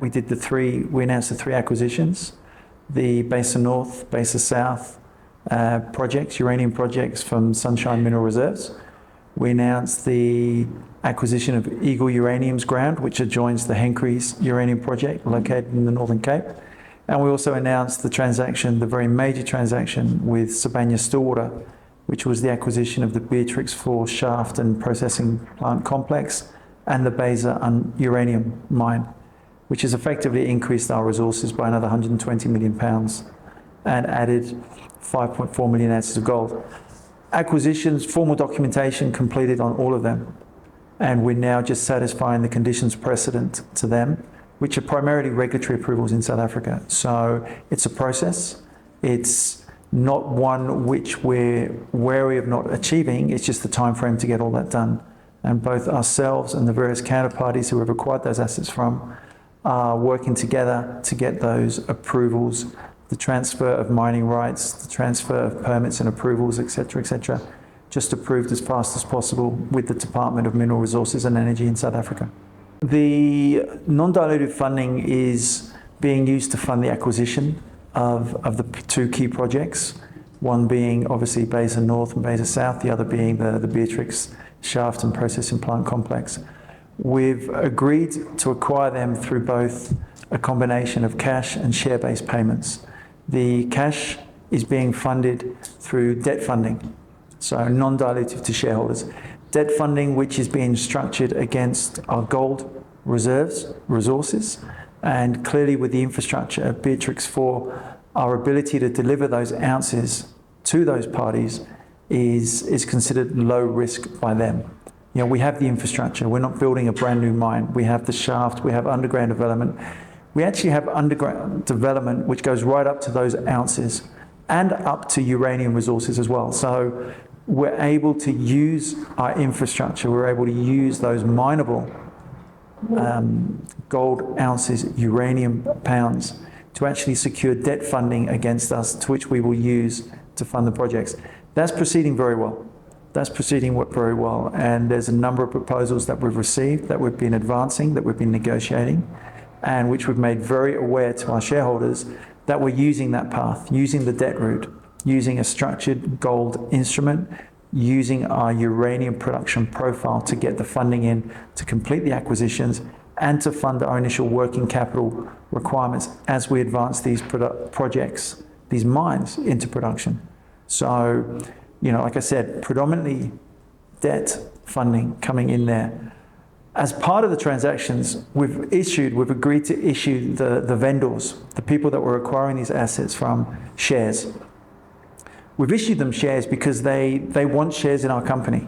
we announced the 3 acquisitions, the Beisa North, Beisa South projects, uranium projects from Sunshine Mineral Reserves. We announced the acquisition of Eagle Uranium's ground, which adjoins the Henkrys uranium project located in the Northern Cape. And we also announced the transaction, the very major transaction with Sibanye-Stillwater, which was the acquisition of the Beatrix 4 shaft and processing plant complex and the Beisa uranium mine, which has effectively increased our resources by another 120 million pounds and added 5.4 million ounces of gold. Acquisitions, formal documentation completed on all of them. And we're now just satisfying the conditions precedent to them, which are primarily regulatory approvals in South Africa. So it's a process. It's not one which we're wary of not achieving. It's just the time frame to get all that done. And both ourselves and the various counterparties who have acquired those assets from are working together to get those approvals, the transfer of mining rights, the transfer of permits and approvals, etc., just approved as fast as possible with the Department of Mineral Resources and Energy in South Africa. The non-dilutive funding is being used to fund the acquisition of the 2 key projects, one being obviously Beisa North and Beisa South, the other being the Beatrix shaft and processing plant complex. We've agreed to acquire them through both a combination of cash and share-based payments. The cash is being funded through debt funding, so non-dilutive to shareholders. Debt funding which is being structured against our gold resources, and clearly with the infrastructure of Beatrix 4, our ability to deliver those ounces to those parties is considered low risk by them. You know, we have the infrastructure. We're not building a brand new mine. We have the shaft, we have underground development. We actually have underground development which goes right up to those ounces and up to uranium resources as well. So we're able to use our infrastructure. We're able to use those mineable gold ounces, uranium pounds, to actually secure debt funding against us, to which we will use to fund the projects. That's proceeding very well. That's proceeding very well. And there's a number of proposals that we've received, that we've been advancing, that we've been negotiating, and which we've made very aware to our shareholders that we're using that path, using the debt route, using a structured gold instrument, using our uranium production profile to get the funding in to complete the acquisitions and to fund our initial working capital requirements as we advance these projects, these mines into production. So, you know, like I said, predominantly debt funding coming in there. As part of the transactions, we've agreed to issue the vendors, the people that we're acquiring these assets from, shares. We've issued them shares because they want shares in our company.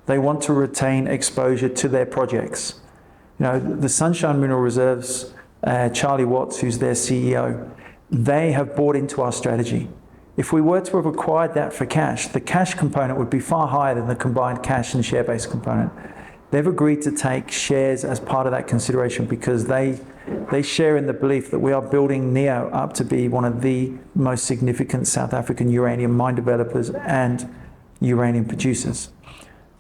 They want to retain exposure to their projects. You know, the Sunshine Mineral Reserves, Charlie Watts, who's their CEO, they have bought into our strategy. If we were to have acquired that for cash, the cash component would be far higher than the combined cash and share-based component. They've agreed to take shares as part of that consideration because they share in the belief that we are building NEO up to be one of the most significant South African uranium mine developers and uranium producers.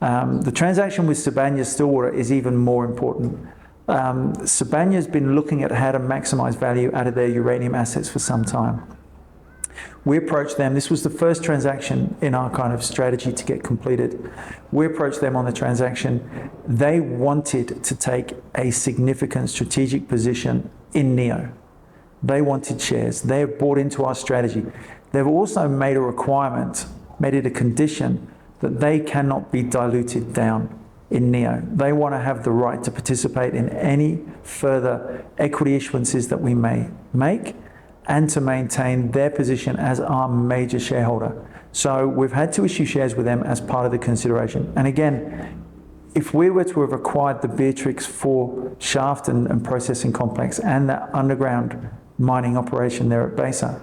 The transaction with Sibanye-Stillwater is even more important. Sibanye has been looking at how to maximize value out of their uranium assets for some time. We approached them. This was the first transaction in our kind of strategy to get completed. We approached them on the transaction. They wanted to take a significant strategic position in NEO. They wanted shares. They have bought into our strategy. They've also made a requirement, made it a condition, that they cannot be diluted down in NEO. They want to have the right to participate in any further equity issuances that we may make, and to maintain their position as our major shareholder. So we've had to issue shares with them as part of the consideration. And again, if we were to have acquired the Beatrix 4 shaft and processing complex and that underground mining operation there at Beisa,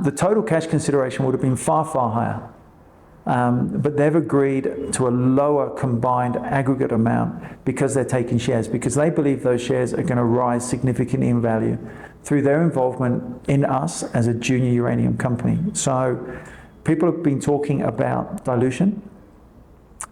the total cash consideration would have been far, far higher. But they've agreed to a lower combined aggregate amount because they're taking shares, because they believe those shares are going to rise significantly in value through their involvement in us as a junior uranium company. So people have been talking about dilution,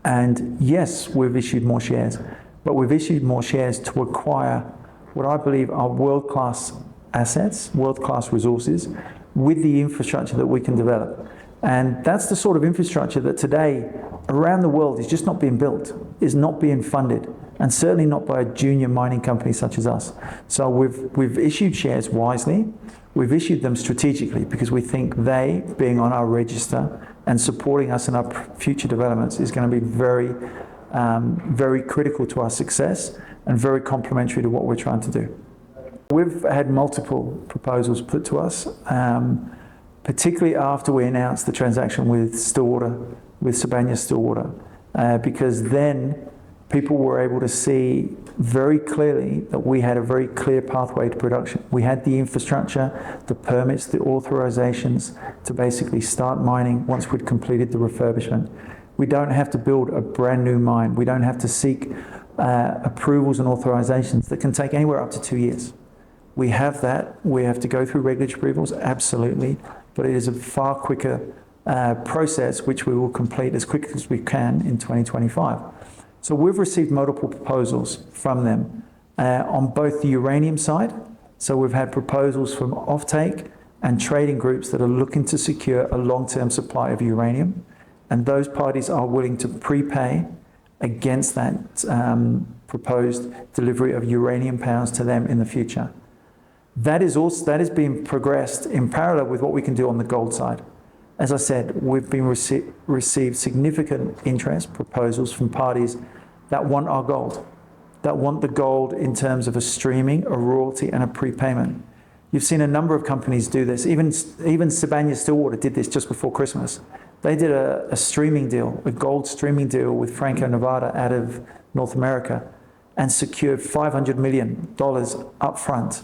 and yes, we've issued more shares, but we've issued more shares to acquire what I believe are world-class assets, world-class resources, with the infrastructure that we can develop. And that's the sort of infrastructure that today, around the world, is just not being built, is not being funded, and certainly not by a junior mining company such as us. So we've issued shares wisely. We've issued them strategically because we think they, being on our register and supporting us in our future developments, is going to be very, very critical to our success and very complementary to what we're trying to do. We've had multiple proposals put to us, particularly after we announced the transaction with Stillwater, with Sibanye-Stillwater, because then people were able to see very clearly that we had a very clear pathway to production. We had the infrastructure, the permits, the authorizations to basically start mining once we'd completed the refurbishment. We don't have to build a brand new mine. We don't have to seek approvals and authorizations that can take anywhere up to 2 years. We have that. We have to go through regulatory approvals, absolutely, but it is a far quicker process which we will complete as quickly as we can in 2025. So we've received multiple proposals from them on both the uranium side. So we've had proposals from offtake and trading groups that are looking to secure a long-term supply of uranium. And those parties are willing to prepay against that proposed delivery of uranium pounds to them in the future. That is being progressed in parallel with what we can do on the gold side. As I said, we've been received significant interest proposals from parties that want our gold, that want the gold in terms of a streaming, a royalty, and a prepayment. You've seen a number of companies do this. Even Sibanye-Stillwater did this just before Christmas. They did a streaming deal, a gold streaming deal with Franco-Nevada out of North America, and secured $500 million upfront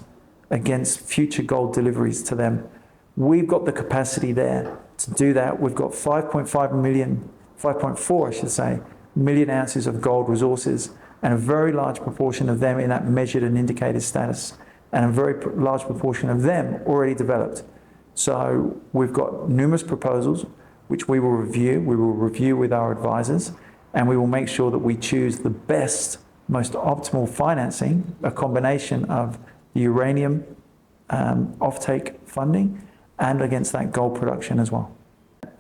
against future gold deliveries to them. We've got the capacity there to do that. We've got 5.4, I should say, million ounces of gold resources, and a very large proportion of them in that measured and indicated status, and a very large proportion of them already developed. So we've got numerous proposals which we will review. We will review with our advisors, and we will make sure that we choose the best, most optimal financing, a combination of the uranium offtake funding and against that gold production as well.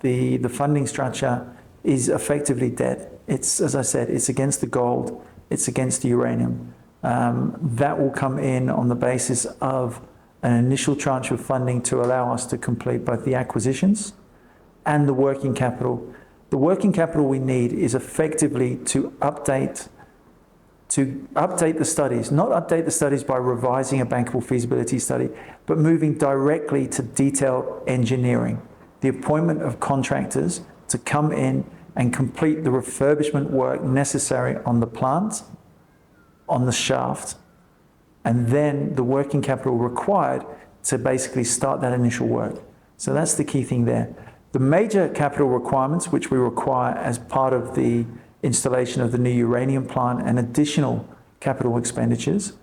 The funding structure is effectively dead. It's, as I said, it's against the gold, it's against the uranium. That will come in on the basis of an initial tranche of funding to allow us to complete both the acquisitions and the working capital. The working capital we need is effectively to update the studies, not update the studies by revising a bankable feasibility study, but moving directly to detailed engineering, the appointment of contractors to come in and complete the refurbishment work necessary on the plant, on the shaft, and then the working capital required to basically start that initial work. So that's the key thing there. The major capital requirements which we require as part of the installation of the new uranium plant and additional capital expenditures,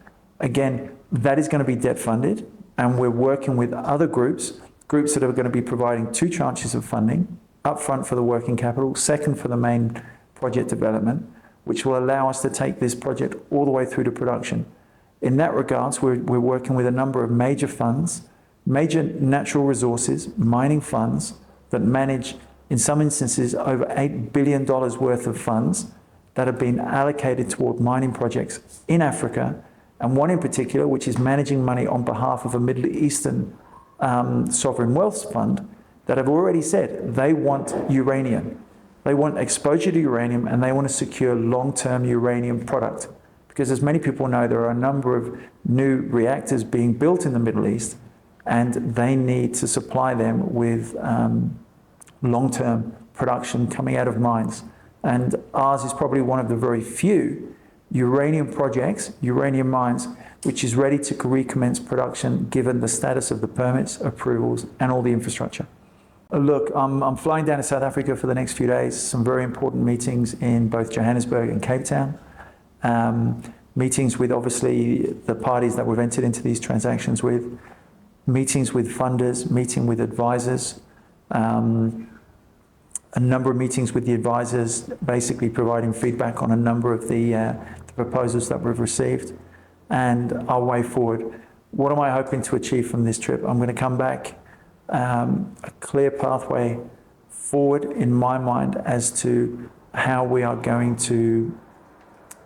again, that is going to be debt funded, and we're working with other groups that are going to be providing 2 tranches of funding, upfront for the working capital, second for the main project development, which will allow us to take this project all the way through to production. In that regards, we're working with a number of major funds, major natural resources, mining funds that manage, in some instances, over $8 billion worth of funds that have been allocated toward mining projects in Africa, and one in particular, which is managing money on behalf of a Middle Eastern sovereign wealth fund, that have already said they want uranium. They want exposure to uranium, and they want to secure long-term uranium product. Because as many people know, there are a number of new reactors being built in the Middle East, and they need to supply them with long-term production coming out of mines. And ours is probably one of the very few uranium projects, uranium mines, which is ready to recommence production given the status of the permits, approvals, and all the infrastructure. Look, I'm flying down to South Africa for the next few days, some very important meetings in both Johannesburg and Cape Town. Meetings with, obviously, the parties that we've entered into these transactions with, meetings with funders, meeting with advisors, a number of meetings with the advisors, basically providing feedback on a number of the proposals that we've received. and our way forward. What am I hoping to achieve from this trip? I'm going to come back a clear pathway forward in my mind as to how we are going to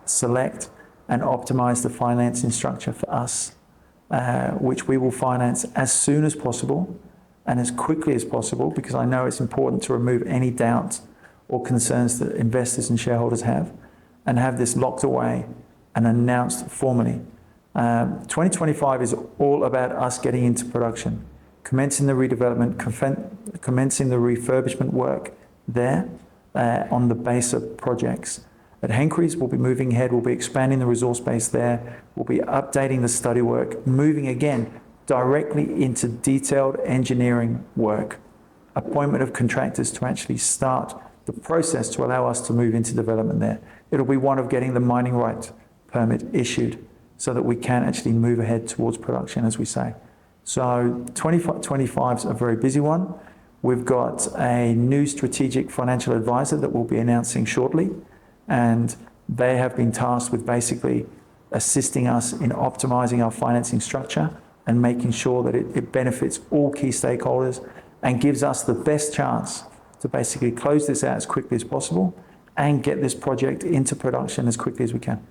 select and optimize the financing structure for us, which we will finance as soon as possible and as quickly as possible, because I know it's important to remove any doubts or concerns that investors and shareholders have, and have this locked away and announced formally. 2025 is all about us getting into production, commencing the redevelopment, commencing the refurbishment work there on the Beisa projects. At Henkeries, we'll be moving ahead, we'll be expanding the resource base there, we'll be updating the study work, moving again directly into detailed engineering work, appointment of contractors to actually start the process to allow us to move into development there. It'll be one of getting the mining right permit issued so that we can actually move ahead towards production, as we say. So 2025 is a very busy one. We've got a new strategic financial advisor that we'll be announcing shortly, and they have been tasked with basically assisting us in optimizing our financing structure and making sure that it benefits all key stakeholders and gives us the best chance to basically close this out as quickly as possible and get this project into production as quickly as we can.